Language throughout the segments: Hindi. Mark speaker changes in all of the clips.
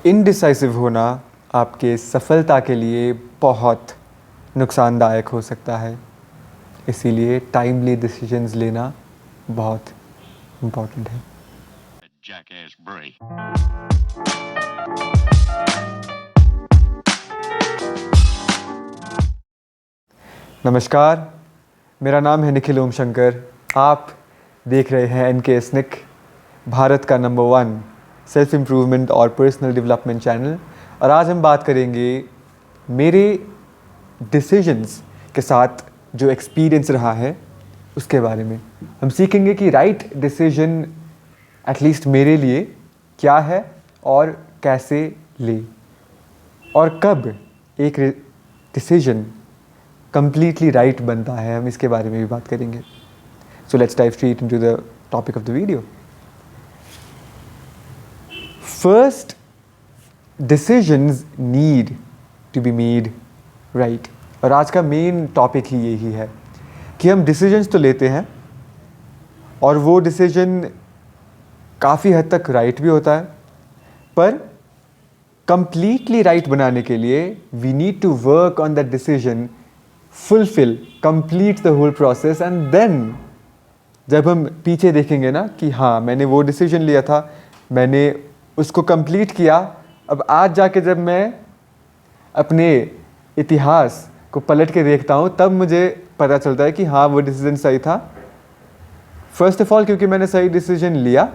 Speaker 1: इनडिसाइसिव होना आपके सफलता के लिए बहुत नुकसानदायक हो सकता है, इसीलिए टाइमली डिसीजंस लेना बहुत इम्पोर्टेंट है।
Speaker 2: Jackass break.
Speaker 1: नमस्कार, मेरा नाम है निखिल ओम शंकर। आप देख रहे हैं NK SNIC, भारत का नंबर 1 सेल्फ इम्प्रूवमेंट और पर्सनल डेवलपमेंट चैनल। और आज हम बात करेंगे मेरे डिसीजंस के साथ जो एक्सपीरियंस रहा है उसके बारे में। हम सीखेंगे कि राइट डिसीजन एटलीस्ट मेरे लिए क्या है और कैसे ले, और कब एक डिसीजन completely राइट बनता है, हम इसके बारे में भी बात करेंगे। So let's dive straight into the topic of the video. First, decisions need to be made right. और आज का मेन टॉपिक ही यही है कि हम डिसीजंस तो लेते हैं और वो डिसीजन काफ़ी हद तक राइट भी होता है, पर completely राइट बनाने के लिए we need to work on that decision, fulfill, complete the whole process, and then जब हम पीछे देखेंगे ना कि हाँ मैंने वो डिसीजन लिया था, मैंने उसको कंप्लीट किया, अब आज जाके जब मैं अपने इतिहास को पलट के देखता हूँ तब मुझे पता चलता है कि हाँ वो डिसीजन सही था। फर्स्ट ऑफ ऑल क्योंकि मैंने सही डिसीजन लिया,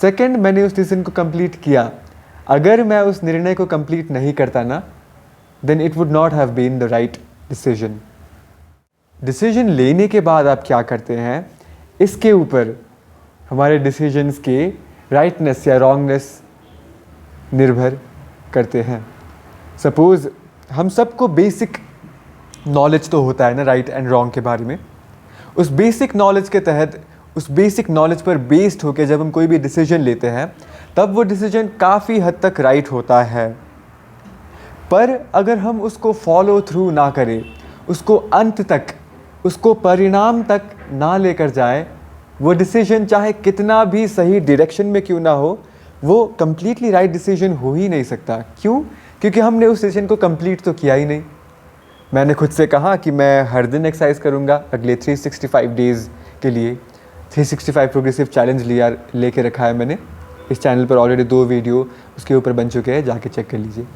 Speaker 1: सेकंड मैंने उस डिसीजन को कंप्लीट किया। अगर मैं उस निर्णय को कंप्लीट नहीं करता ना, then it would not have been the right decision. Decision लेने के बाद आप क्या करते हैं, इसके ऊपर हमारे डिसीजंस के राइटनेस या रॉन्गनेस निर्भर करते हैं। सपोज़ हम सबको बेसिक नॉलेज तो होता है ना राइट एंड रॉन्ग के बारे में। उस बेसिक नॉलेज के तहत, उस बेसिक नॉलेज पर बेस्ड होकर जब हम कोई भी डिसीजन लेते हैं तब वो डिसीजन काफ़ी हद तक राइट होता है। पर अगर हम उसको फॉलो थ्रू ना करें, उसको अंत तक, उसको परिणाम तक ना लेकर जाए, वो डिसीजन चाहे कितना भी सही डायरेक्शन में क्यों ना हो, वो कम्प्लीटली राइट डिसीजन हो ही नहीं सकता। क्यों? क्योंकि हमने उस डिसीजन को कंप्लीट तो किया ही नहीं। मैंने खुद से कहा कि मैं हर दिन एक्सरसाइज करूँगा अगले 365 डेज़ के लिए। 365 प्रोग्रेसिव चैलेंज लेके रखा है मैंने। इस चैनल पर ऑलरेडी 2 वीडियो उसके ऊपर बन चुके हैं, जाके चेक कर लीजिए।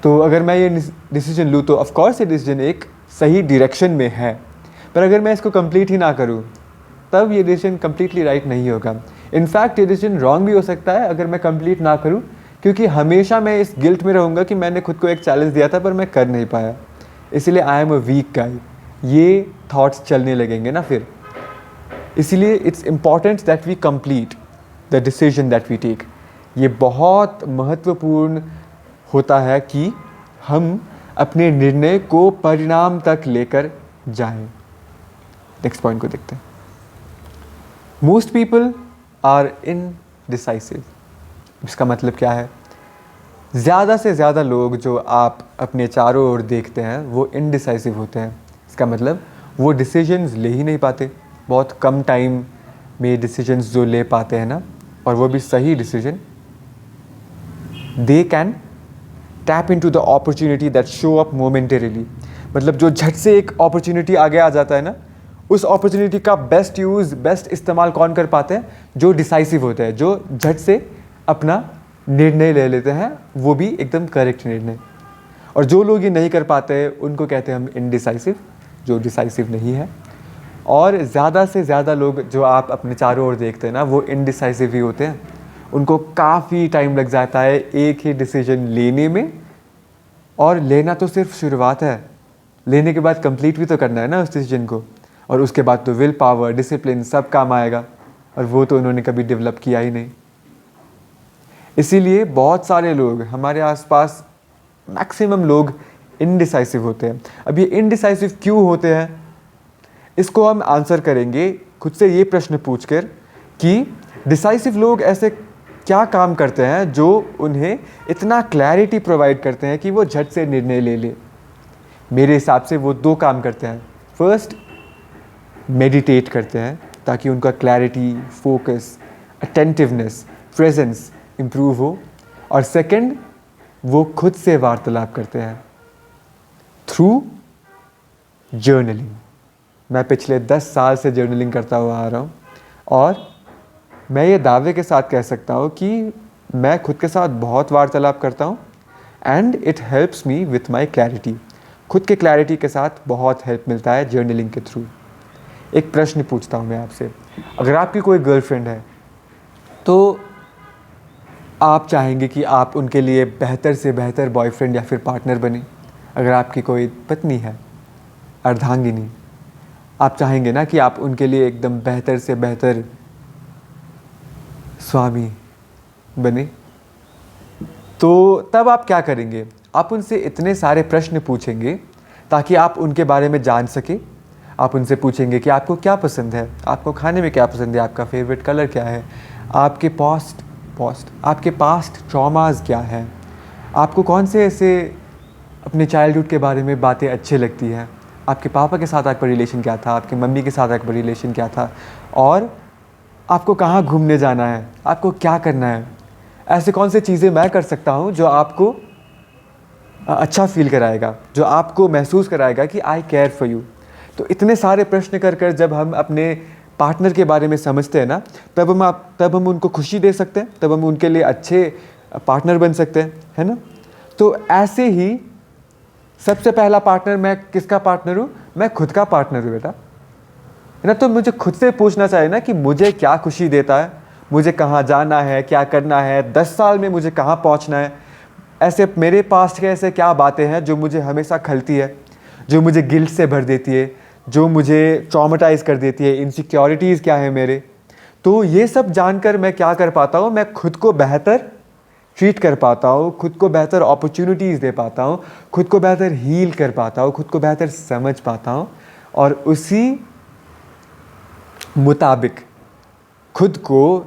Speaker 1: तो अगर मैं ये डिसीजन लूँ तो ऑफकोर्स ये डिसीजन एक सही डायरेक्शन में है, पर अगर मैं इसको कंप्लीट ही ना करूँ तब ये डिसीजन कम्प्लीटली राइट नहीं होगा। इनफैक्ट ये डिसीजन रॉन्ग भी हो सकता है अगर मैं कंप्लीट ना करूँ, क्योंकि हमेशा मैं इस गिल्ट में रहूँगा कि मैंने खुद को एक चैलेंज दिया था पर मैं कर नहीं पाया, इसीलिए आई एम अ वीक गाय। ये थॉट्स चलने लगेंगे ना फिर। इसीलिए it's important that we complete the decision that we take. ये बहुत महत्वपूर्ण होता है कि हम अपने निर्णय को परिणाम तक लेकर जाएं। नेक्स्ट पॉइंट को देखते हैं। Most people are indecisive. इसका मतलब क्या है? ज़्यादा से ज़्यादा लोग जो आप अपने चारों ओर देखते हैं वो इनडिसाइसिव होते हैं। इसका मतलब वो डिसीजंस ले ही नहीं पाते। बहुत कम टाइम में डिसीजंस जो ले पाते हैं ना, और वो भी सही decision, they can tap into the opportunity that show up momentarily. मतलब जो झट से एक अपॉर्चुनिटी आगे आ जाता है ना, उस अपॉर्चुनिटी का बेस्ट यूज़, बेस्ट इस्तेमाल कौन कर पाते हैं? जो डिसाइसिव होते हैं, जो झट से अपना निर्णय ले लेते हैं, वो भी एकदम करेक्ट निर्णय। और जो लोग ये नहीं कर पाते उनको कहते हैं हम इनडिसाइसिव, जो डिसाइसिव नहीं है। और ज़्यादा से ज़्यादा लोग जो आप अपने चारों ओर देखते हैं ना, वो इनडिसाइसिव ही होते हैं। उनको काफ़ी टाइम लग जाता है एक ही डिसीजन लेने में, और लेना तो सिर्फ शुरुआत है, लेने के बाद कंप्लीट भी तो करना है ना उस डिसीजन को, और उसके बाद तो विल पावर, डिसिप्लिन सब काम आएगा, और वो तो उन्होंने कभी डेवलप किया ही नहीं। इसीलिए बहुत सारे लोग हमारे आसपास, मैक्सिमम लोग इनडिसाइसिव होते हैं। अब ये इनडिसाइसिव क्यों होते हैं, इसको हम आंसर करेंगे खुद से ये प्रश्न पूछकर कि डिसाइसिव लोग ऐसे क्या काम करते हैं जो उन्हें इतना क्लैरिटी प्रोवाइड करते हैं कि वो झट से निर्णय ले ले। मेरे हिसाब से वो 2 काम करते हैं। फर्स्ट, मेडिटेट करते हैं ताकि उनका clarity, focus, attentiveness, presence improve हो। और सेकंड, वो खुद से वार्तालाप करते हैं थ्रू जर्नलिंग। मैं पिछले 10 साल से जर्नलिंग करता हुआ आ रहा हूँ और मैं ये दावे के साथ कह सकता हूँ कि मैं खुद के साथ बहुत वार्तालाप करता हूँ and it helps me with my clarity. खुद के क्लैरिटी के साथ बहुत हेल्प मिलता है जर्नलिंग के थ्रू। एक प्रश्न पूछता हूँ मैं आपसे, अगर आपकी कोई गर्लफ्रेंड है तो आप चाहेंगे कि आप उनके लिए बेहतर से बेहतर बॉयफ्रेंड या फिर पार्टनर बने। अगर आपकी कोई पत्नी है, अर्धांगिनी, आप चाहेंगे ना कि आप उनके लिए एकदम बेहतर से बेहतर स्वामी बने। तो तब आप क्या करेंगे? आप उनसे इतने सारे प्रश्न पूछेंगे ताकि आप उनके बारे में जान सके। आप उनसे पूछेंगे कि आपको क्या पसंद है, आपको खाने में क्या पसंद है, आपका फेवरेट कलर क्या है, आपके आपके पास्ट ट्रॉमास क्या है, आपको कौन से ऐसे अपने चाइल्डहुड के बारे में बातें अच्छी लगती हैं, आपके पापा के साथ आपका रिलेशन क्या था, आपकी मम्मी के साथ आपका रिलेशन क्या था, और आपको कहाँ घूमने जाना है, आपको क्या करना है। ऐसे कौन से चीज़ें मैं कर सकता हूँ जो आपको अच्छा फील कराएगा, जो आपको महसूस कराएगा कि आई केयर फॉर यू। तो इतने सारे प्रश्न कर कर जब हम अपने पार्टनर के बारे में समझते हैं ना, तब हम उनको खुशी दे सकते हैं, तब हम उनके लिए अच्छे पार्टनर बन सकते हैं, है ना। तो ऐसे ही सबसे पहला पार्टनर, मैं किसका पार्टनर हूँ? मैं खुद का पार्टनर हूँ बेटा, है ना। तो मुझे खुद से पूछना चाहिए ना कि मुझे क्या खुशी देता है, मुझे कहाँ जाना है, क्या करना है, 10 साल में मुझे कहाँ पहुँचना है। ऐसे मेरे पास्ट के ऐसे क्या बातें हैं जो मुझे हमेशा खलती है, जो मुझे गिल्ट से भर देती है, जो मुझे ट्रॉमेटाइज़ कर देती है, इनसिक्योरिटीज़ क्या है मेरे। तो ये सब जानकर मैं क्या कर पाता हूँ, मैं खुद को बेहतर ट्रीट कर पाता हूँ, खुद को बेहतर अपॉर्चुनिटीज़ दे पाता हूँ, खुद को बेहतर हील कर पाता हूँ, खुद को बेहतर समझ पाता हूँ और उसी मुताबिक खुद को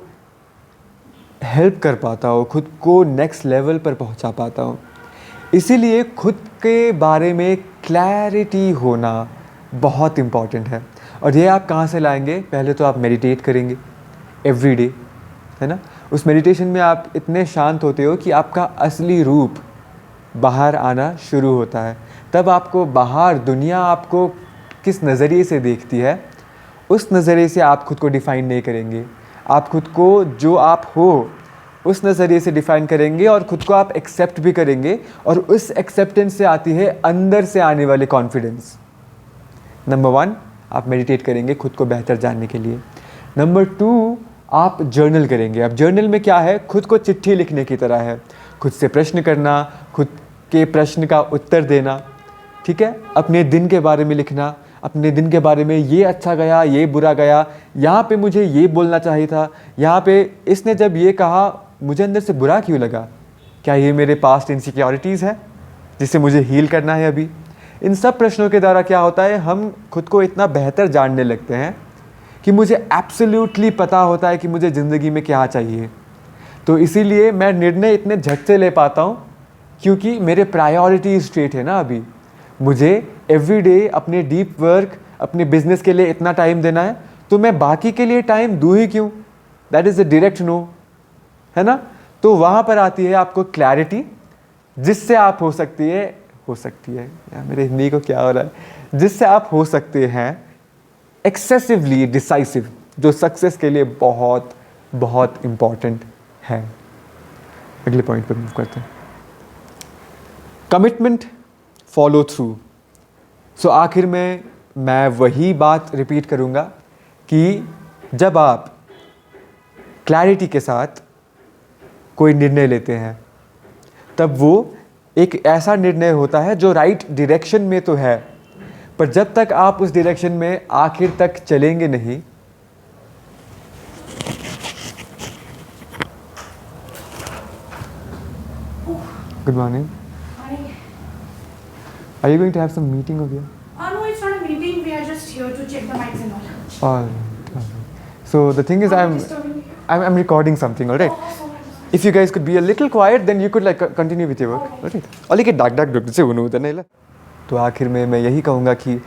Speaker 1: हेल्प कर पाता हूँ, खुद को नेक्स्ट लेवल पर पहुँचा पाता हूँ। इसीलिए खुद के बारे में क्लैरिटी होना बहुत इम्पॉर्टेंट है। और ये आप कहाँ से लाएंगे? पहले तो आप मेडिटेट करेंगे एवरी डे, है ना। उस मेडिटेशन में आप इतने शांत होते हो कि आपका असली रूप बाहर आना शुरू होता है। तब आपको बाहर दुनिया आपको किस नज़रिए से देखती है, उस नज़रिए से आप खुद को डिफ़ाइन नहीं करेंगे। आप खुद को जो आप हो उस नज़रिए से डिफ़ाइन करेंगे और ख़ुद को आप एक्सेप्ट भी करेंगे, और उस एक्सेप्टेंस से आती है अंदर से आने वाले कॉन्फिडेंस। नंबर 1, आप मेडिटेट करेंगे खुद को बेहतर जानने के लिए। नंबर 2, आप जर्नल करेंगे। अब जर्नल में क्या है? खुद को चिट्ठी लिखने की तरह है, खुद से प्रश्न करना, खुद के प्रश्न का उत्तर देना, ठीक है। अपने दिन के बारे में लिखना, अपने दिन के बारे में, ये अच्छा गया, ये बुरा गया, यहाँ पे मुझे ये बोलना चाहिए था, यहाँ पे इसने जब ये कहा मुझे अंदर से बुरा क्यों लगा, क्या ये मेरे पास्ट इनसिक्योरिटीज़ है जिसे मुझे हील करना है अभी। इन सब प्रश्नों के द्वारा क्या होता है, हम खुद को इतना बेहतर जानने लगते हैं कि मुझे एब्सोल्युटली पता होता है कि मुझे ज़िंदगी में क्या चाहिए। तो इसीलिए मैं निर्णय इतने झट से ले पाता हूँ क्योंकि मेरे प्रायोरिटी स्ट्रेट है ना। अभी मुझे एवरी डे अपने डीप वर्क, अपने बिजनेस के लिए इतना टाइम देना है, तो मैं बाकी के लिए टाइम दूँ ही क्यों? That is a direct no, है ना। तो वहाँ पर आती है आपको क्लैरिटी, जिससे आप हो सकती है यार मेरे हिंदी को क्या हो रहा है, जिससे आप हो सकते हैं एक्सेसिवली डिसाइसिव, जो सक्सेस के लिए बहुत बहुत इम्पॉर्टेंट है। अगले पॉइंट पर मूव करते हैं, कमिटमेंट, फॉलो थ्रू। सो आखिर में मैं वही बात रिपीट करूँगा कि जब आप क्लैरिटी के साथ कोई निर्णय लेते हैं तब वो एक ऐसा निर्णय होता है जो राइट डायरेक्शन में तो है, पर जब तक आप उस डायरेक्शन में आखिर तक चलेंगे नहीं, good morning, are you going to have some meeting over here?
Speaker 3: No, it's not a meeting. We are just here to check the mics and all.
Speaker 1: All right. So the thing is, I'm recording something, all right? If you guys could be a little quiet, then you could like continue with your work, all right? और लेकिन डाक से उन्होंने तो नहीं ला। तो आखिर में मैं यही कहूँगा कि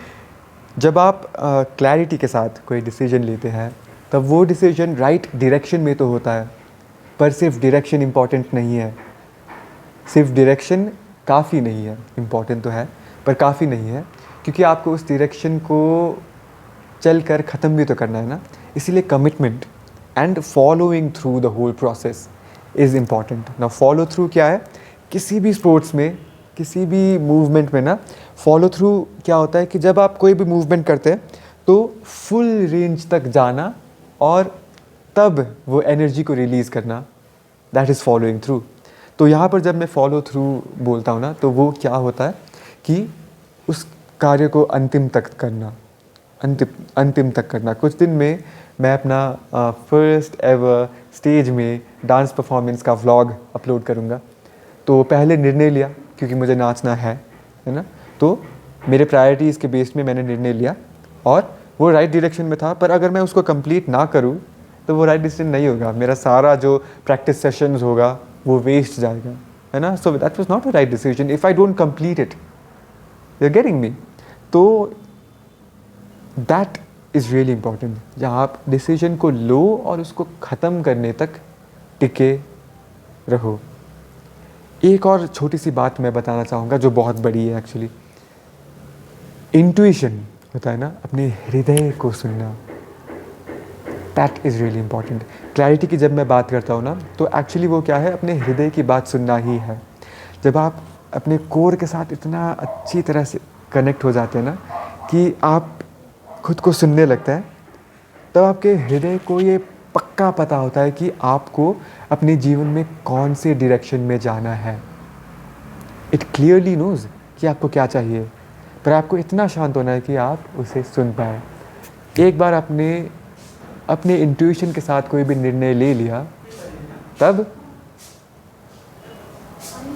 Speaker 1: जब आप क्लैरिटी के साथ कोई डिसीजन लेते हैं तब वो डिसीजन राइट डायरेक्शन में तो होता है, पर सिर्फ डायरेक्शन इम्पॉर्टेंट नहीं है, सिर्फ डायरेक्शन काफ़ी नहीं है, इम्पॉर्टेंट तो है पर काफ़ी नहीं है, क्योंकि आपको उस डायरेक्शन को चल कर ख़त्म भी तो करना है ना। इसीलिए commitment and following through the whole process is important ना। फॉलो थ्रू क्या है, किसी भी स्पोर्ट्स में, किसी भी मूवमेंट में ना, फॉलो थ्रू क्या होता है कि जब आप कोई भी मूवमेंट करते हैं तो फुल रेंज तक जाना और तब वो एनर्जी को रिलीज़ करना, दैट इज़ फॉलोइंग थ्रू। तो यहाँ पर जब मैं फॉलो थ्रू बोलता हूँ ना, तो वो क्या होता है कि उस कार्य को अंतिम तक करना, अंतिम तक करना। कुछ दिन में मैं अपना फर्स्ट एवर स्टेज में डांस परफॉर्मेंस का व्लॉग अपलोड करूँगा। तो पहले निर्णय लिया, क्योंकि मुझे नाचना है ना, तो मेरे प्रायोरिटीज़ के बेस में मैंने निर्णय लिया और वो राइट डायरेक्शन में था। पर अगर मैं उसको कंप्लीट ना करूँ तो वो राइट डिसीजन नहीं होगा, मेरा सारा जो प्रैक्टिस सेशंस होगा वो वेस्ट जाएगा, है ना। So that was not a right decision if I don't complete it, you are getting me. तो दैट इज़ रियली इम्पॉर्टेंट, जहाँ आप डिसीजन को लो और उसको ख़त्म करने तक टिके रहो। एक और छोटी सी बात मैं बताना चाहूँगा जो बहुत बड़ी है एक्चुअली। इंट्यूशन होता है ना, अपने हृदय को सुनना, that is really important. Clarity की जब मैं बात करता हूँ ना, तो एक्चुअली वो क्या है, अपने हृदय की बात सुनना ही है। जब आप अपने कोर के साथ इतना अच्छी तरह से कनेक्ट हो जाते हैं ना कि आप खुद को सुनने लगता है, तब आपके हृदय को ये पक्का पता होता है कि आपको अपने जीवन में कौन से डायरेक्शन में जाना है। इट क्लियरली नोज़ कि आपको क्या चाहिए, पर आपको इतना शांत होना है कि आप उसे सुन पाए। एक बार अपने इंट्यूशन के साथ कोई भी निर्णय ले लिया, तब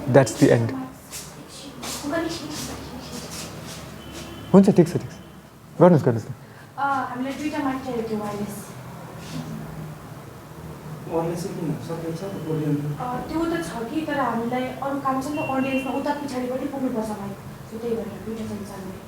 Speaker 1: दैट्स द एंड। हुन्छ, ठिक छ, गर्नुहोस् न।
Speaker 3: हामीलाई दुईटा माइक चाहिएको थियो वायरलेस। त्यो त छ कि, तर हामीलाई अरू काम छ नि त अडियन्समा, उता पछाडिपट्टि पुग्नुपर्छ माइक, सो त्यही भएर दुईटा चाहिन्छ हामीलाई।